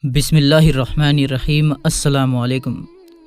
बिस्मिल्लाहिर्रहमानिर्रहीम। अस्सलाम वालेकुम।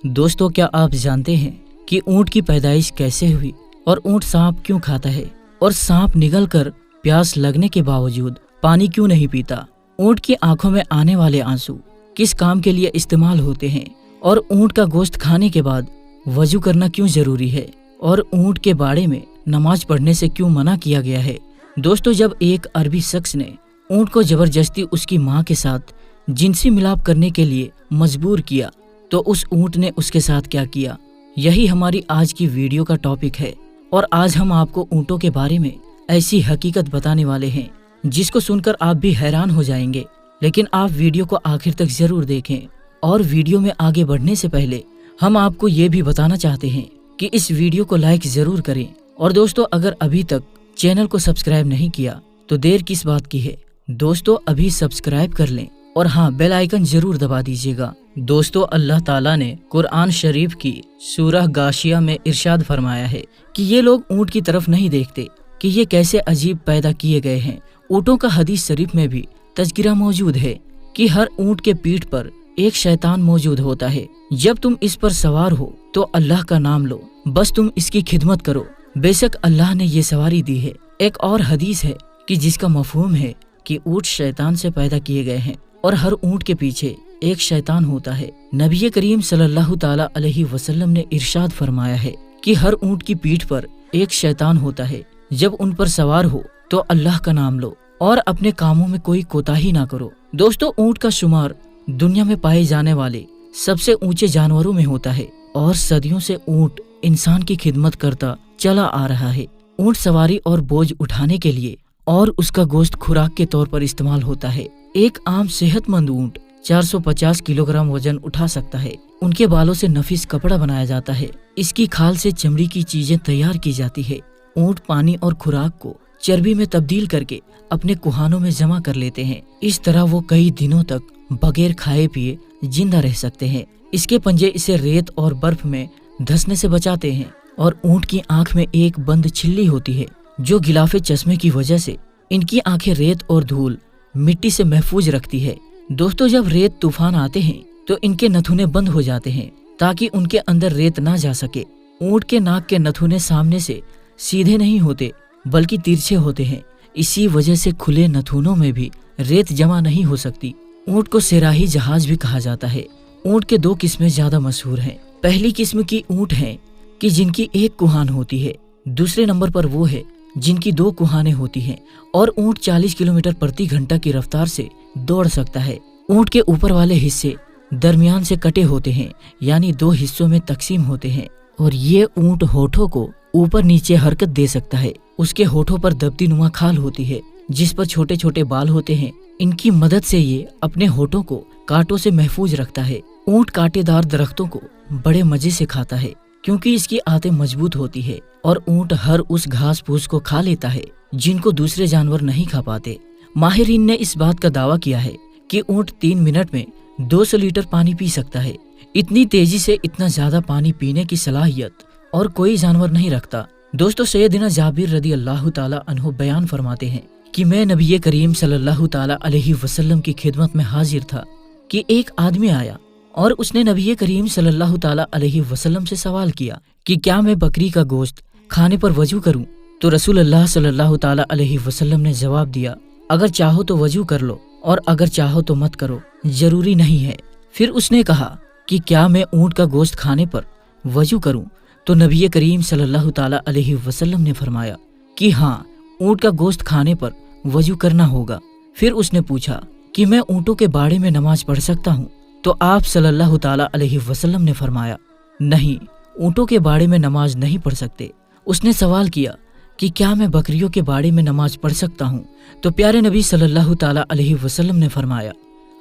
दोस्तों, क्या आप जानते हैं कि ऊँट की पैदाइश कैसे हुई और ऊँट सांप क्यों खाता है और सांप निगल कर प्यास लगने के बावजूद पानी क्यों नहीं पीता? ऊँट की आंखों में आने वाले आंसू किस काम के लिए इस्तेमाल होते हैं और ऊँट का गोश्त खाने के बाद वजू करना क्यों जरूरी है और ऊँट के बाड़े में नमाज पढ़ने से क्यों मना किया गया है? दोस्तों, जब एक अरबी शख्स ने ऊँट को जबरदस्ती उसकी माँ के साथ जिनसी मिलाप करने के लिए मजबूर किया तो उस ऊँट ने उसके साथ क्या किया, यही हमारी आज की वीडियो का टॉपिक है। और आज हम आपको ऊँटों के बारे में ऐसी हकीकत बताने वाले हैं जिसको सुनकर आप भी हैरान हो जाएंगे। लेकिन आप वीडियो को आखिर तक जरूर देखें। और वीडियो में आगे बढ़ने से पहले हम आपको ये भी बताना चाहते हैं कि इस वीडियो को लाइक जरूर करें। और दोस्तों, अगर अभी तक चैनल को सब्सक्राइब नहीं किया तो देर किस बात की है? दोस्तों, अभी सब्सक्राइब कर लें और हाँ, बेल आइकन जरूर दबा दीजिएगा। दोस्तों, अल्लाह ताला ने कुरान शरीफ की सूरह गाशिया में इरशाद फरमाया है कि ये लोग ऊँट की तरफ नहीं देखते कि ये कैसे अजीब पैदा किए गए हैं। ऊँटों का हदीस शरीफ में भी तज़किरा मौजूद है कि हर ऊँट के पीठ पर एक शैतान मौजूद होता है। जब तुम इस पर सवार हो तो अल्लाह का नाम लो, बस तुम इसकी खिदमत करो, बेशक अल्लाह ने ये सवारी दी है। एक और हदीस है कि जिसका मफहूम है कि ऊँट शैतान से पैदा किए गए हैं और हर ऊँट के पीछे एक शैतान होता है। नबी करीम सल्लल्लाहु ताला अलैहि वसल्लम ने इरशाद फरमाया है कि हर ऊँट की पीठ पर एक शैतान होता है। जब उन पर सवार हो तो अल्लाह का नाम लो और अपने कामों में कोई कोताही ना करो। दोस्तों, ऊँट का शुमार दुनिया में पाए जाने वाले सबसे ऊंचे जानवरों में होता है और सदियों से ऊँट इंसान की खिदमत करता चला आ रहा है। ऊँट सवारी और बोझ उठाने के लिए और उसका गोश्त खुराक के तौर पर इस्तेमाल होता है। एक आम सेहतमंद ऊँट 450 किलोग्राम वजन उठा सकता है। उनके बालों से नफीस कपड़ा बनाया जाता है। इसकी खाल से चमड़ी की चीजें तैयार की जाती है। ऊँट पानी और खुराक को चर्बी में तब्दील करके अपने कुहानों में जमा कर लेते हैं। इस तरह वो कई दिनों तक बगैर खाए पिए जिंदा रह सकते हैं। इसके पंजे इसे रेत और बर्फ में धंसने से बचाते हैं। और ऊँट की आंख में एक बंद छिल्ली होती है जो गिलाफे चश्मे की वजह से इनकी आंखें रेत और धूल मिट्टी से महफूज रखती है। दोस्तों, जब रेत तूफान आते हैं तो इनके नथुने बंद हो जाते हैं ताकि उनके अंदर रेत ना जा सके। ऊँट के नाक के नथुने सामने से सीधे नहीं होते बल्कि तिरछे होते हैं। इसी वजह से खुले नथुनों में भी रेत जमा नहीं हो सकती। ऊँट को सिराही जहाज भी कहा जाता है। ऊँट के दो किस्में ज्यादा मशहूर हैं। पहली किस्म की ऊँट है कि जिनकी एक कुहान होती है। दूसरे नंबर पर वो है जिनकी दो कुहाने होती हैं और ऊँट 40 किलोमीटर प्रति घंटा की रफ्तार से दौड़ सकता है। ऊँट के ऊपर वाले हिस्से दरमियान से कटे होते हैं, यानी दो हिस्सों में तकसीम होते हैं। और ये ऊँट होठों को ऊपर नीचे हरकत दे सकता है। उसके होठों पर दबती नुमा खाल होती है जिस पर छोटे छोटे बाल होते हैं। इनकी मदद से ये अपने होठों को कांटों से महफूज रखता है। ऊँट कांटेदार दरख्तों को बड़े मजे से खाता है क्योंकि इसकी आंतें मजबूत होती है। और ऊँट हर उस घास फूस को खा लेता है जिनको दूसरे जानवर नहीं खा पाते। माहिरीन ने इस बात का दावा किया है कि ऊँट 3 मिनट में 200 लीटर पानी पी सकता है। इतनी तेजी से इतना ज्यादा पानी पीने की सलाहियत और कोई जानवर नहीं रखता। दोस्तों, सैयदना जाबिर रदी अल्लाह ताला अन्हु बयान फरमाते हैं कि मैं नबी करीम सल्लल्लाहु ताला अलैहि वसल्लम की खिदमत में हाजिर था कि एक आदमी आया और उसने नबी करीम सल्लल्लाहु ताला अलैहि वसल्लम से सवाल किया कि क्या मैं बकरी का गोश्त खाने पर वजू करूं? तो रसूल अल्लाह सल्लल्लाहु ताला अलैहि वसल्लम ने जवाब दिया, अगर चाहो तो वजू कर लो और अगर चाहो तो मत करो, जरूरी नहीं है। फिर उसने कहा कि क्या मैं ऊँट का गोश्त खाने पर वजू करूं? तो नबी करीम सल्लल्लाहु ताला अलैहि वसल्लम ने फरमाया कि हाँ, ऊँट का गोश्त खाने पर वजू करना होगा। फिर उसने पूछा कि मैं ऊँटों के बाड़े में नमाज पढ़ सकता हूँ? तो आप सल्लल्लाहु ताला अलैहि वसल्लम ने फरमाया, नहीं, ऊँटों के बाड़े में नमाज नहीं पढ़ सकते। उसने सवाल किया कि क्या मैं बकरियों के बाड़े में नमाज पढ़ सकता हूँ? तो प्यारे नबी सल्लल्लाहु ताला अलैहि वसल्लम ने फरमाया,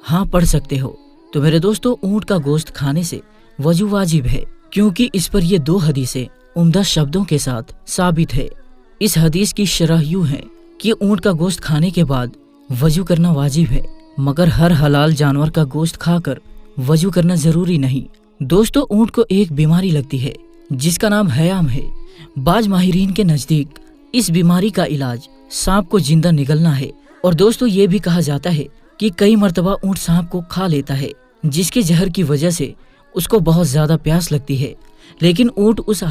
हाँ, पढ़ सकते हो। तो मेरे दोस्तों, ऊँट का गोश्त खाने से वजू वाजिब है क्योंकि इस पर ये 2 हदीसें उम्दा शब्दों के साथ साबित है। इस हदीस की शरह यूं है कि ऊँट का गोश्त खाने के बाद वजू करना वाजिब है, मगर हर हलाल जानवर का गोश्त खाकर वजू करना जरूरी नहीं। दोस्तों, ऊँट को एक बीमारी लगती है जिसका नाम हयाम है। बाज माहिरीन के नजदीक इस बीमारी का इलाज सांप को जिंदा निगलना है। और दोस्तों, ये भी कहा जाता है कि कई मर्तबा ऊँट सांप को खा लेता है, जिसके जहर की वजह से उसको बहुत ज्यादा प्यास लगती है। लेकिन ऊँट उस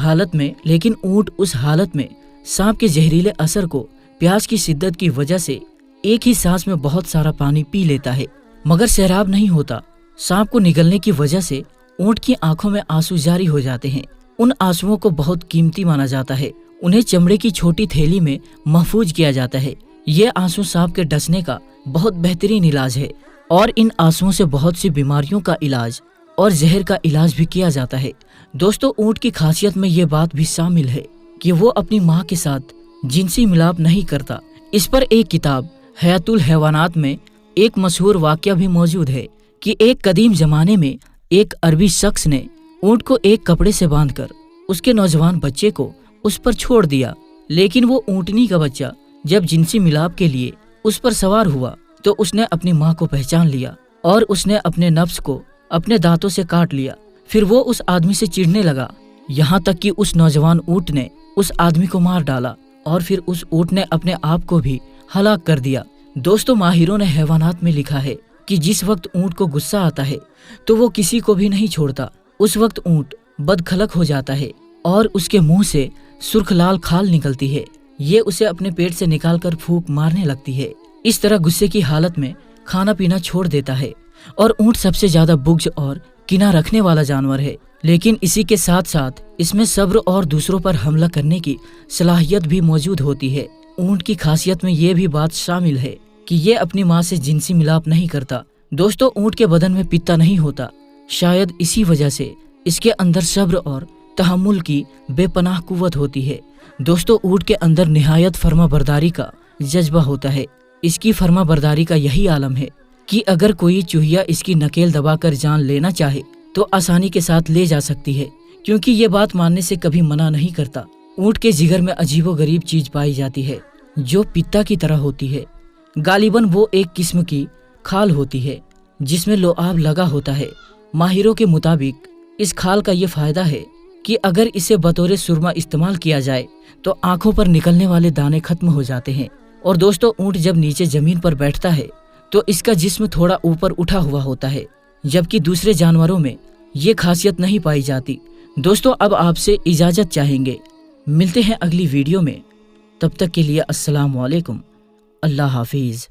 हालत में सांप के जहरीले असर को प्यास की शिद्दत की वजह से एक ही सांस में बहुत सारा पानी पी लेता है, मगर सैराब नहीं होता। सांप को निगलने की वजह से ऊँट की आंखों में आंसू जारी हो जाते हैं। उन आंसुओं को बहुत कीमती माना जाता है। उन्हें चमड़े की छोटी थैली में महफूज किया जाता है। ये आंसू सांप के डसने का बहुत बेहतरीन इलाज है और इन आंसुओं से बहुत सी बीमारियों का इलाज और जहर का इलाज भी किया जाता है। दोस्तों, ऊँट की खासियत में ये बात भी शामिल है कि वो अपनी माँ के साथ जिनसी मिलाप नहीं करता। इस पर एक किताब हयातुल हैवानात में एक मशहूर वाकया भी मौजूद है कि एक कदीम जमाने में एक अरबी शख्स ने ऊँट को एक कपड़े से बांधकर उसके नौजवान बच्चे को उस पर छोड़ दिया। लेकिन वो ऊँटनी का बच्चा जब जिनसी मिलाप के लिए उस पर सवार हुआ तो उसने अपनी माँ को पहचान लिया और उसने अपने नफ्स को अपने दांतों से काट लिया। फिर वो उस आदमी से चिढ़ने लगा, यहाँ तक कि उस नौजवान ऊँट ने उस आदमी को मार डाला और फिर उस ऊँट ने अपने आप को भी हलाक कर दिया। दोस्तों, माहिरों ने हैवानात में लिखा है कि जिस वक्त ऊँट को गुस्सा आता है तो वो किसी को भी नहीं छोड़ता। उस वक्त ऊँट बदखलक हो जाता है और उसके मुंह से सुर्ख लाल खाल निकलती है। ये उसे अपने पेट से निकालकर फूंक मारने लगती है। इस तरह गुस्से की हालत में खाना पीना छोड़ देता है और ऊँट सबसे ज्यादा बुग़्ज़ और किना रखने वाला जानवर है। लेकिन इसी के साथ साथ इसमें सब्र और दूसरों पर हमला करने की सलाहियत भी मौजूद होती है। ऊँट की खासियत में ये भी बात शामिल है कि ये अपनी माँ से जिनसी मिलाप नहीं करता। दोस्तों, ऊँट के बदन में पित्ता नहीं होता। शायद इसी वजह से इसके अंदर सब्र और तहम्मुल की बेपनाह कुव्वत होती है। दोस्तों, ऊँट के अंदर निहायत फर्माबरदारी का जज्बा होता है। इसकी फर्माबरदारी का यही आलम है कि अगर कोई चूहिया इसकी नकेल दबाकर जान लेना चाहे तो आसानी के साथ ले जा सकती है, क्योंकि ये बात मानने से कभी मना नहीं करता। ऊँट के जिगर में अजीबोगरीब चीज पाई जाती है जो पित्ता की तरह होती है। गालिबन वो एक किस्म की खाल होती है जिसमें लोआब लगा होता है। माहिरों के मुताबिक इस खाल का ये फायदा है कि अगर इसे बतौर सुरमा इस्तेमाल किया जाए तो आंखों पर निकलने वाले दाने खत्म हो जाते हैं। और दोस्तों, ऊँट जब नीचे जमीन पर बैठता है तो इसका जिस्म थोड़ा ऊपर उठा हुआ होता है, जबकि दूसरे जानवरों में ये खासियत नहीं पाई जाती। दोस्तों, अब आपसे इजाजत चाहेंगे। मिलते हैं अगली वीडियो में। तब तक के लिए अस्सलाम वालेकुम। अल्लाह हाफिज।